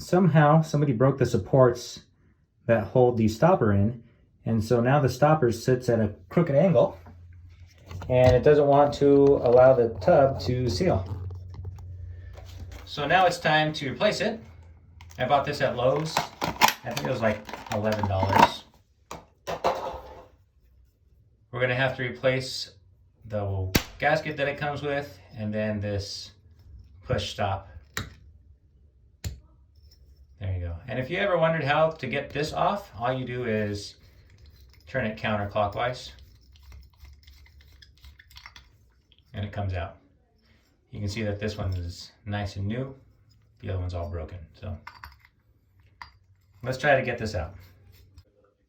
somehow somebody broke the supports that hold the stopper in, and so now the stopper sits at a crooked angle and it doesn't want to allow the tub to seal. So now it's time to replace it. I bought this at Lowe's. I think it was like $11. We're gonna have to replace the gasket that it comes with, and then this push stop. There you go. And if you ever wondered how to get this off, all you do is turn it counterclockwise and it comes out. You can see that this one is nice and new. The other one's all broken. So let's try to get this out.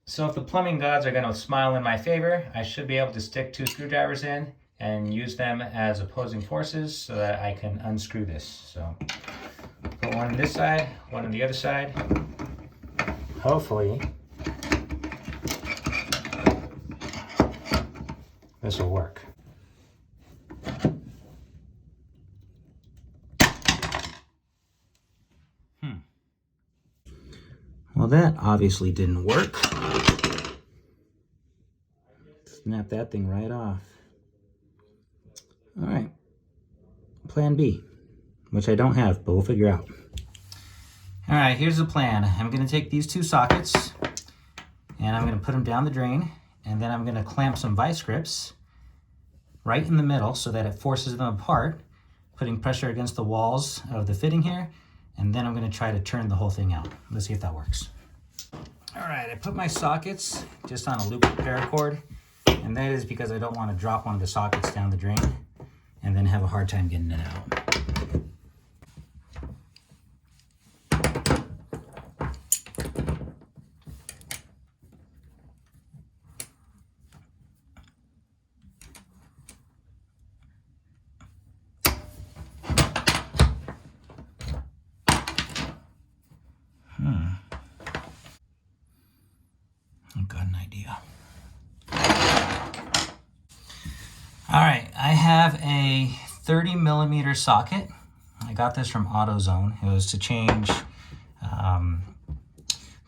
So if the plumbing gods are going to smile in my favor, I should be able to stick 2 screwdrivers in and use them as opposing forces so that I can unscrew this. So put one on this side, one on the other side. Hopefully this will work. Well, that obviously didn't work. Snap that thing right off. All right, plan B, which I don't have, but we'll figure out. All right, here's the plan. I'm gonna take these 2 sockets and I'm gonna put them down the drain, and then I'm gonna clamp some vice grips right in the middle so that it forces them apart, putting pressure against the walls of the fitting here, and then I'm gonna try to turn the whole thing out. Let's see if that works. All right, I put my sockets just on a loop paracord, and that is because I don't want to drop one of the sockets down the drain and then have a hard time getting it out. I've got an idea. All right, I have a 30mm socket. I got this from AutoZone. It was to change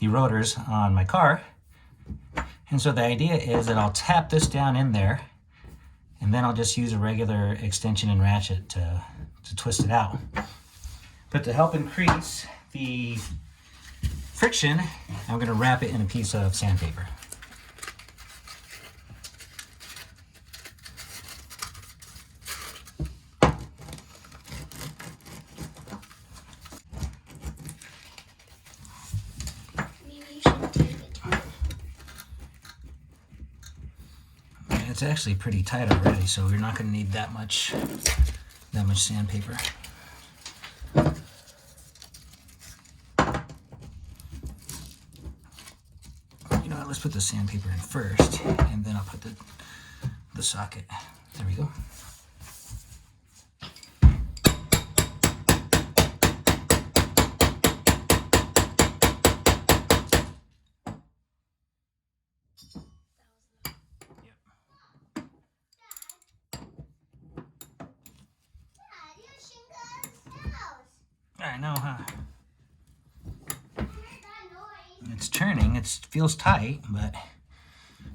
the rotors on my car. And so the idea is that I'll tap this down in there, and then I'll just use a regular extension and ratchet to twist it out. But to help increase the friction, I'm going to wrap it in a piece of sandpaper. It's actually pretty tight already, so you're not going to need that much sandpaper. You know what, let's put the sandpaper in first, and then I'll put the socket. There we go. I know, huh? It's turning. It feels tight, but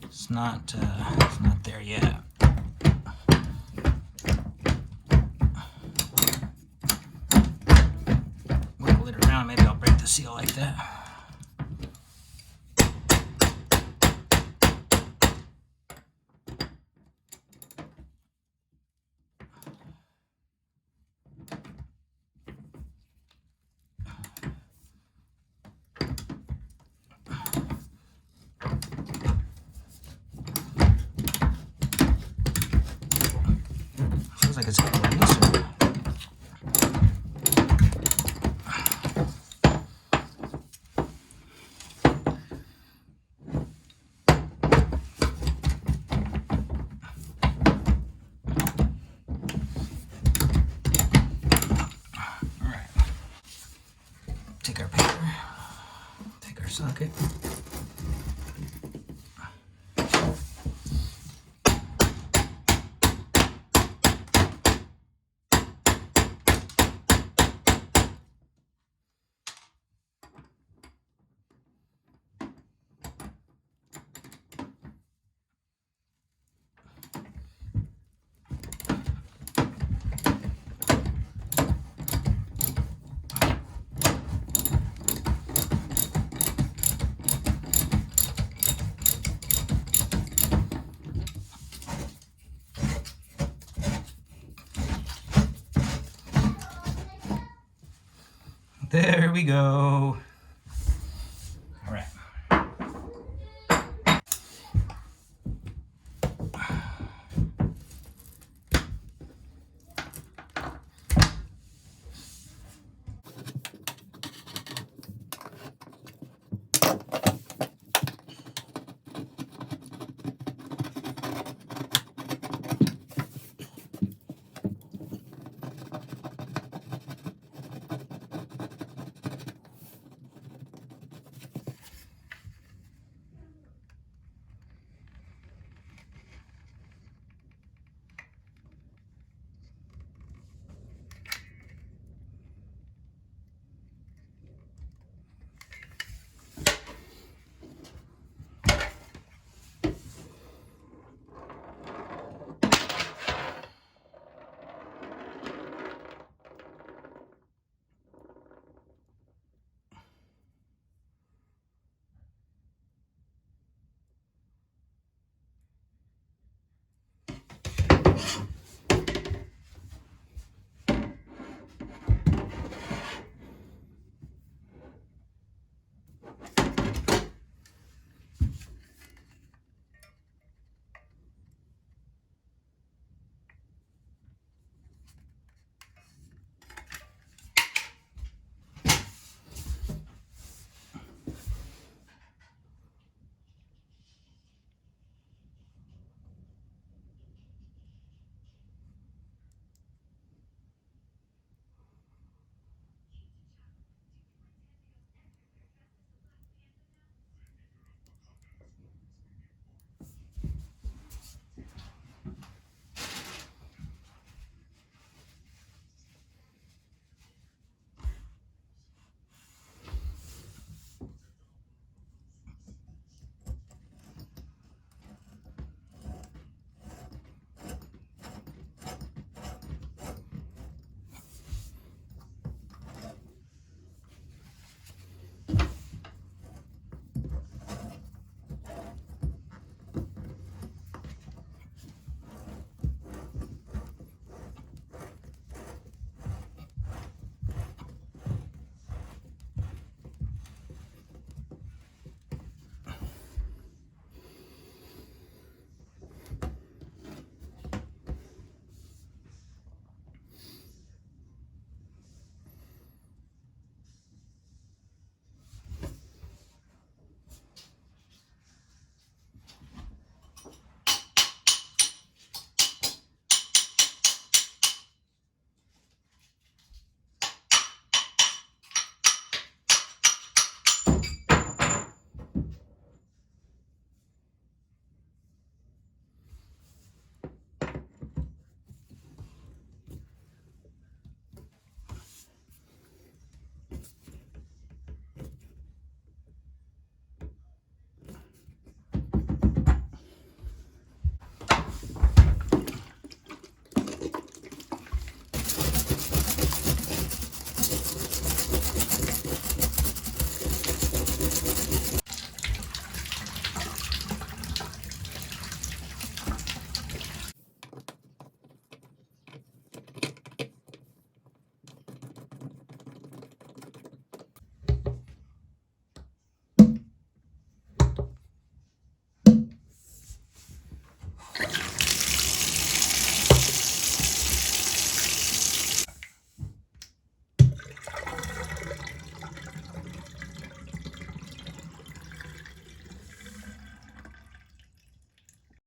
it's not there yet. Wiggle it around. Maybe I'll break the seal like that. Feels like it's getting looser. All right. Take our paper. Take our socket. There we go.